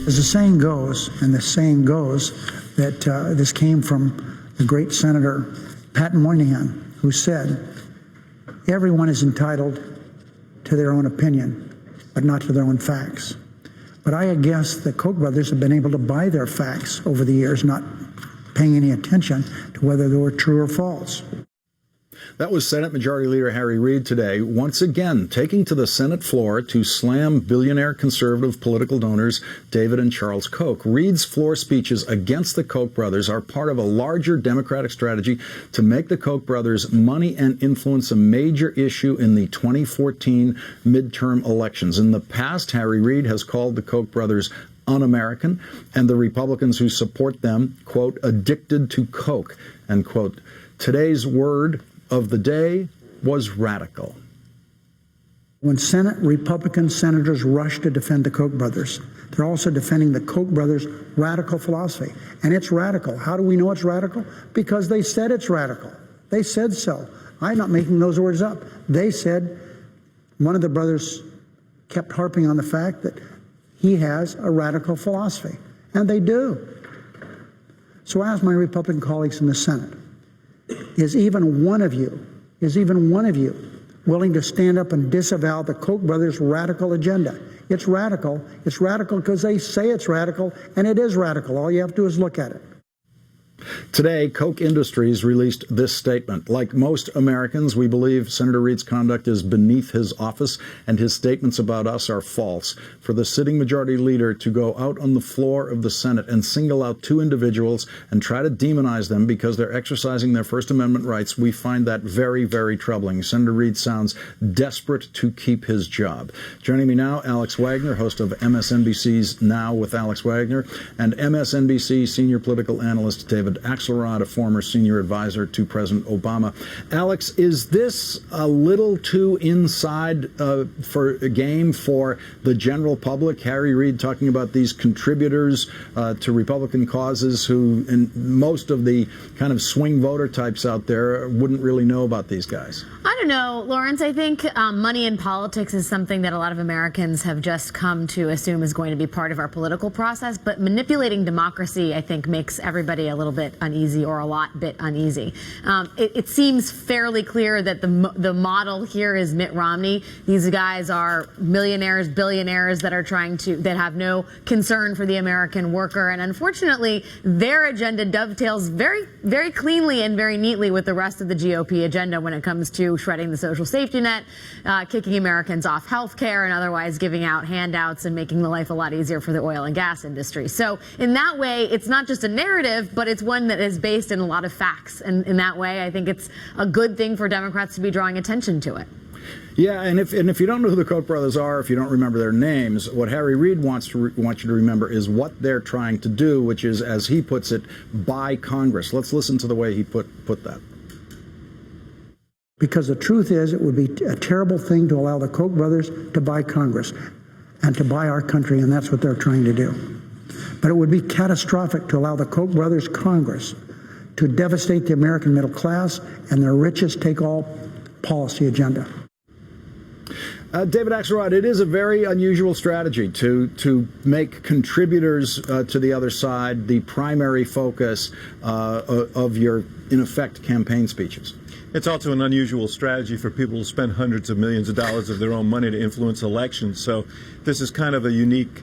As the saying goes, that this came from the great Senator Pat Moynihan, who said, everyone is entitled to their own opinion, but not to their own facts. But I guess the Koch brothers have been able to buy their facts over the years, not paying any attention to whether they were true or false. That was Senate Majority Leader Harry Reid today, once again taking to the Senate floor to slam billionaire conservative political donors David and Charles Koch. Reid's floor speeches against the Koch brothers are part of a larger Democratic strategy to make the Koch brothers' money and influence a major issue in the 2014 midterm elections. In the past, Harry Reid has called the Koch brothers un-American, and the Republicans who support them, quote, addicted to Koch, end quote. Today's word of the day was radical. When Senate Republican senators rush to defend the Koch brothers, they're also defending the Koch brothers' radical philosophy. And it's radical. How do we know it's radical? Because they said it's radical. They said so. I'm not making those words up. They said, one of the brothers kept harping on the fact that he has a radical philosophy. And they do. So I ask my Republican colleagues in the Senate, is even one of you willing to stand up and disavow the Koch brothers' radical agenda? It's radical. It's radical because they say it's radical, and it is radical. All you have to do is look at it. Today, Koch Industries released this statement. Like most Americans, we believe Senator Reid's conduct is beneath his office, and his statements about us are false. For the sitting majority leader to go out on the floor of the Senate and single out two individuals and try to demonize them because they're exercising their First Amendment rights, we find that very, very troubling. Senator Reid sounds desperate to keep his job. Joining me now, Alex Wagner, host of MSNBC's Now with Alex Wagner, and MSNBC senior political analyst David Axelrod, a former senior advisor to President Obama. Alex, is this a little too inside for a game for the general public? Harry Reid talking about these contributors to Republican causes who, and most of the kind of swing voter types out there wouldn't really know about these guys. I don't know, Lawrence. I think money in politics is something that a lot of Americans have just come to assume is going to be part of our political process. But manipulating democracy, I think, makes everybody a little bit uneasy, or a lot bit uneasy. It seems fairly clear that the model here is Mitt Romney. These guys are millionaires, billionaires that have no concern for the American worker. And unfortunately, their agenda dovetails very, very cleanly and very neatly with the rest of the GOP agenda when it comes to shredding the social safety net, kicking Americans off health care, and otherwise giving out handouts and making the life a lot easier for the oil and gas industry. So in that way, it's not just a narrative, but it's one that is based in a lot of facts. And in that way, I think it's a good thing for Democrats to be drawing attention to it. Yeah, and if you don't know who the Koch brothers are, if you don't remember their names, what Harry Reid wants you to remember is what they're trying to do, which is, as he puts it, buy Congress. Let's listen to the way he put that. Because the truth is, it would be a terrible thing to allow the Koch brothers to buy Congress and to buy our country, and that's what they're trying to do. But it would be catastrophic to allow the Koch brothers Congress to devastate the American middle class and their richest take-all policy agenda. David Axelrod, it is a very unusual strategy to make contributors to the other side the primary focus of your, in effect, campaign speeches. It's also an unusual strategy for people to spend hundreds of millions of dollars of their own money to influence elections. So this is kind of a unique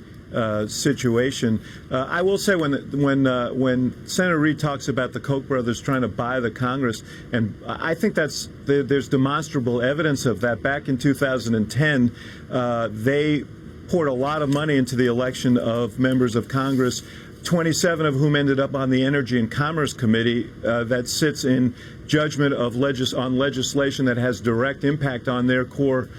situation. I will say when Senator Reid talks about the Koch brothers trying to buy the Congress, and I think there's demonstrable evidence of that. Back in 2010, they poured a lot of money into the election of members of Congress, 27 of whom ended up on the Energy and Commerce Committee that sits in judgment of on legislation that has direct impact on their core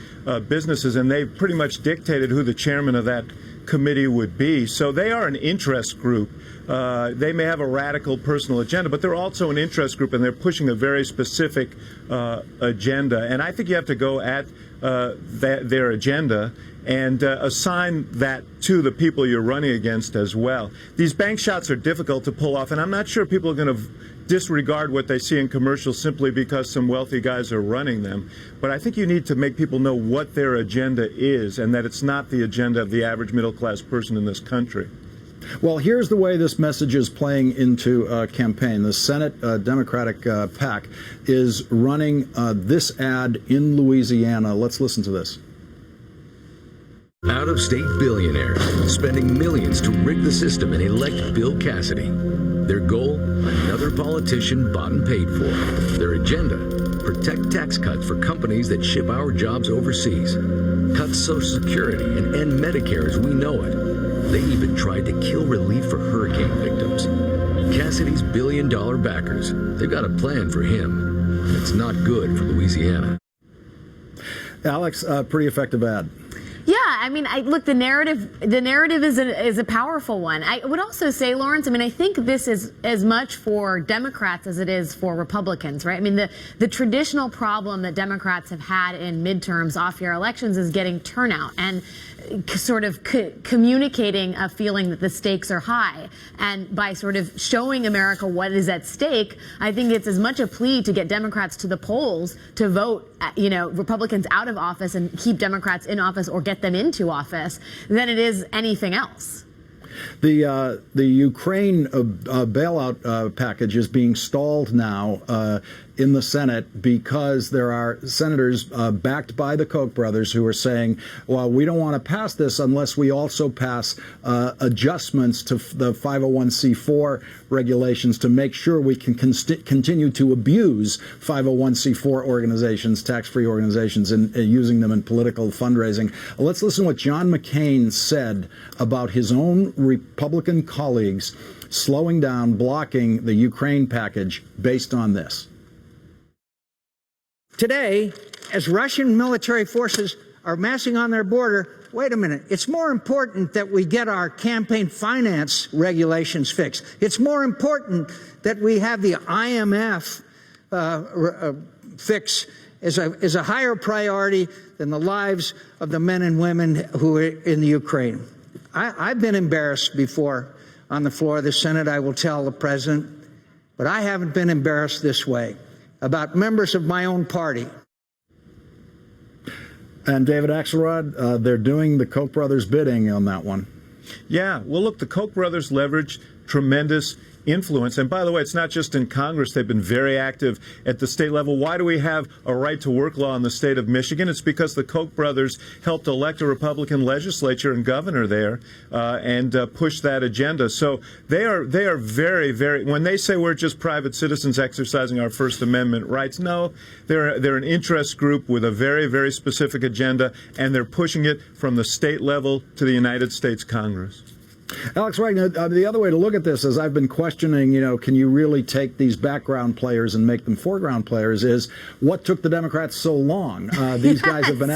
businesses, and they pretty much dictated who the chairman of that committee would be. So they are an interest group. They may have a radical personal agenda, but they're also an interest group, and they're pushing a very specific agenda. And I think you have to go at their agenda and assign that to the people you're running against as well. These bank shots are difficult to pull off, and I'm not sure people are going to disregard what they see in commercials simply because some wealthy guys are running them. But I think you need to make people know what their agenda is, and that it's not the agenda of the average middle-class person in this country. Well, here's the way this message is playing into campaign. The Senate Democratic PAC is running this ad in Louisiana. Let's listen to this. Out-of-state billionaires spending millions to rig the system and elect Bill Cassidy. Their goal, another politician bought and paid for. Their agenda, protect tax cuts for companies that ship our jobs overseas. Cut Social Security and end Medicare as we know it. They even tried to kill relief for hurricane victims. Cassidy's billion-dollar backers, they've got a plan for him. It's not good for Louisiana. Alex, pretty effective ad. Yeah, I mean, look, the narrative is a powerful one. I would also say, Lawrence, I mean, I think this is as much for Democrats as it is for Republicans, right? I mean, the traditional problem that Democrats have had in midterms, off-year elections, is getting turnout and sort of communicating a feeling that the stakes are high. And by sort of showing America what is at stake, I think it's as much a plea to get Democrats to the polls to vote, Republicans out of office and keep Democrats in office or get them into office than it is anything else. The Ukraine bailout package is being stalled now in the Senate because there are senators backed by the Koch brothers who are saying, well, we don't want to pass this unless we also pass adjustments to the 501c4 regulations to make sure we can continue to abuse 501c4 organizations, tax-free organizations, and using them in political fundraising. Let's listen to what John McCain said about his own Republican colleagues slowing down, blocking the Ukraine package based on this. Today, as Russian military forces are massing on their border, wait a minute, it's more important that we get our campaign finance regulations fixed. It's more important that we have the IMF fix as a higher priority than the lives of the men and women who are in the Ukraine. I've been embarrassed before on the floor of the Senate, I will tell the president, but I haven't been embarrassed this way about members of my own party. And David Axelrod, they're doing the Koch brothers' bidding on that one. Yeah, well, look, the Koch brothers leverage tremendous influence. And by the way, it's not just in Congress. They've been very active at the state level. Why do we have a right to work law in the state of Michigan? It's because the Koch brothers helped elect a Republican legislature and governor there and push that agenda. So they are very, very, when they say we're just private citizens exercising our First Amendment rights, no, they're an interest group with a very, very specific agenda, and they're pushing it from the state level to the United States Congress. Alex Wagner, the other way to look at this is I've been questioning, can you really take these background players and make them foreground players? Is what took the Democrats so long? These guys have been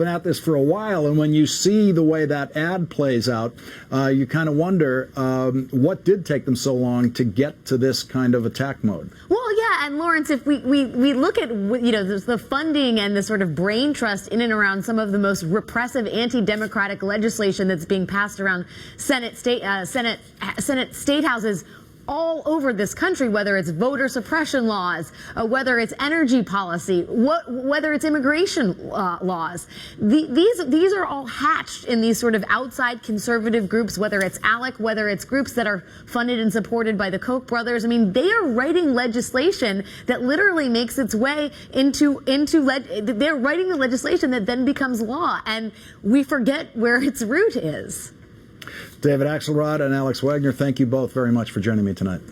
at this for a while, and when you see the way that ad plays out, you kind of wonder what did take them so long to get to this kind of attack mode. Well, yeah, and Lawrence, if we look at the funding and the sort of brain trust in and around some of the most repressive anti-democratic legislation that's being passed around Senate state houses all over this country, whether it's voter suppression laws, whether it's energy policy, whether it's immigration laws. These are all hatched in these sort of outside conservative groups, whether it's ALEC, whether it's groups that are funded and supported by the Koch brothers. I mean, they are writing legislation that literally makes its way they're writing the legislation that then becomes law, and we forget where its root is. David Axelrod and Alex Wagner, thank you both very much for joining me tonight.